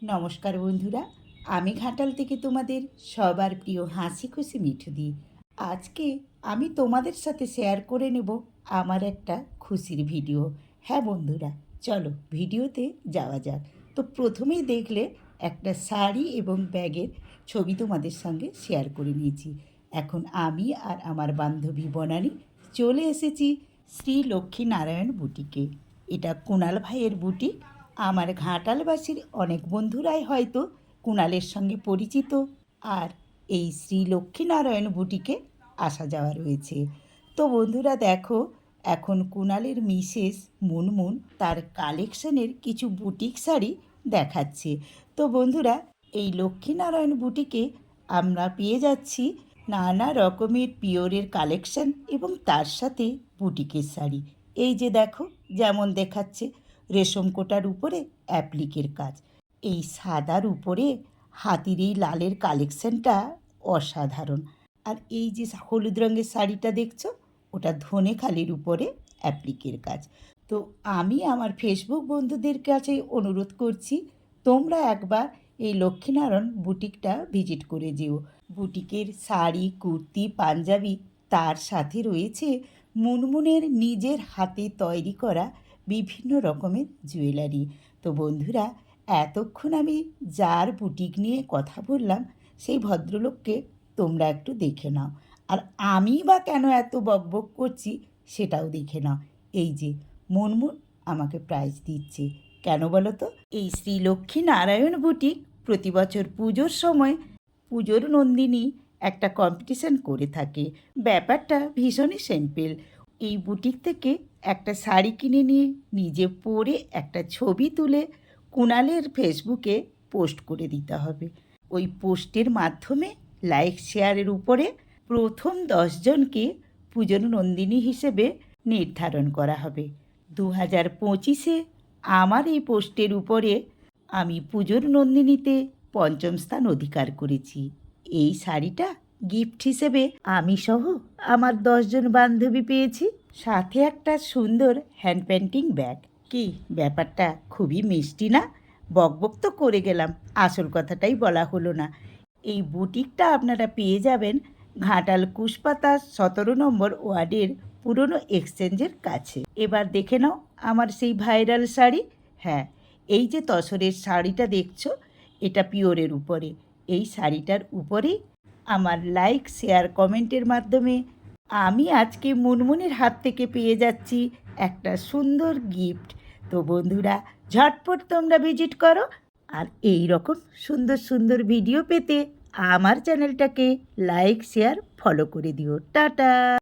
নমস্কার বন্ধুরা, আমি ঘাটাল থেকে তোমাদের সবার প্রিয় হাসি খুশি মিঠুদি। আজকে আমি তোমাদের সাথে শেয়ার করে নেব আমার একটা খুশির ভিডিও। হ্যাঁ বন্ধুরা, চলো ভিডিওতে যাওয়া যাক। তো প্রথমেই দেখলে একটা শাড়ি এবং ব্যাগের ছবি তোমাদের সঙ্গে শেয়ার করে নিয়েছি। এখন আমি আর আমার বান্ধবী বনানী চলে এসেছি শ্রী লক্ষ্মী নারায়ণ বুটিকে। এটা কুণাল ভাইয়ের বুটিক। আমার ঘাটালবাসীর অনেক বন্ধুরাই হয়তো কুণালের সঙ্গে পরিচিত। আর এই শ্রী লক্ষ্মীনারায়ণ বুটিকে আসা যাওয়া রয়েছে। তো বন্ধুরা দেখো, এখন কুণালের মিসেস মুনমুন তার কালেকশনের কিছু বুটিক শাড়ি দেখাচ্ছে। তো বন্ধুরা, এই লক্ষ্মীনারায়ণ বুটিকে আমরা পেয়ে যাচ্ছি নানা রকমের পিওরের কালেকশন এবং তার সাথে বুটিকের শাড়ি। এই যে দেখো, যেমন দেখাচ্ছে রেশম কোটার উপরে অ্যাপ্লিকের কাজ, এই সাদার উপরে হাতির এই লালের কালেকশনটা অসাধারণ। আর এই যে হলুদ রঙের শাড়িটা দেখছো, ওটা ধনেখালির উপরে অ্যাপ্লিকের কাজ। তো আমি আমার ফেসবুক বন্ধুদের কাছে অনুরোধ করছি, তোমরা একবার এই লক্ষ্মীনারায়ণ বুটিকটা ভিজিট করে যেও। বুটিকের শাড়ি, কুর্তি, পাঞ্জাবি, তার সাথে রয়েছে মুনমুনের নিজের হাতে তৈরি করা বিভিন্ন রকমের জুয়েলারি। তো বন্ধুরা, এতক্ষণ আমি যার বুটিক নিয়ে কথা বললাম সেই ভদ্রলোককে তোমরা একটু দেখে নাও। আর আমি বা কেন এত বকবক করছি সেটাও দেখে নাও। এই যে মুনমুন আমাকে প্রাইজ দিচ্ছে কেন বলো তো? এই শ্রী লক্ষ্মী নারায়ণ বুটিক প্রতি বছর পুজোর সময় পুজোর নন্দিনী একটা কম্পিটিশন করে থাকে। ব্যাপারটা ভীষণই সিম্পল। এই বুটিক থেকে একটা শাড়ি কিনে নিয়ে নিজে পরে একটা ছবি তুলে কুণালের ফেসবুকে পোস্ট করে দিতে হবে। ওই পোস্টের মাধ্যমে লাইক শেয়ারের উপরে প্রথম 10 জনকে পুজোর নন্দিনী হিসেবে নির্ধারণ করা হবে। 2025-এ আমার এই পোস্টের উপরে আমি পুজোর নন্দিনীতে 5ম স্থান অধিকার করেছি। এই শাড়িটা গিফট হিসেবে আমি সহ আমার 10 জন বান্ধবী পেয়েছি, সাথে একটা সুন্দর হ্যান্ড পেন্টিং ব্যাগ। কি ব্যাপারটা খুবই মিষ্টি না? বকবক তো করে গেলাম, আসল কথাটাই বলা হলো না। এই বুটিকটা আপনারা পেয়ে যাবেন ঘাটাল কুশপাতা 17 নম্বর ওয়ার্ডের পুরনো এক্সচেঞ্জের কাছে। এবার দেখে নাও আমার সেই ভাইরাল শাড়ি। হ্যাঁ, এই যে তসরের শাড়িটা দেখছো, এটা পিওরের উপরে। এই শাড়িটার উপরেই আমার লাইক শেয়ার কমেন্টের মাধ্যমে আমি আজকে মুনমুনের হাত থেকে পেয়ে যাচ্ছি একটা সুন্দর গিফট। তো বন্ধুরা, ঝটপট তোমরা ভিজিট করো। আর এই রকম সুন্দর সুন্দর ভিডিও পেতে আমার চ্যানেলটাকে লাইক শেয়ার ফলো করে দিও। টাটা।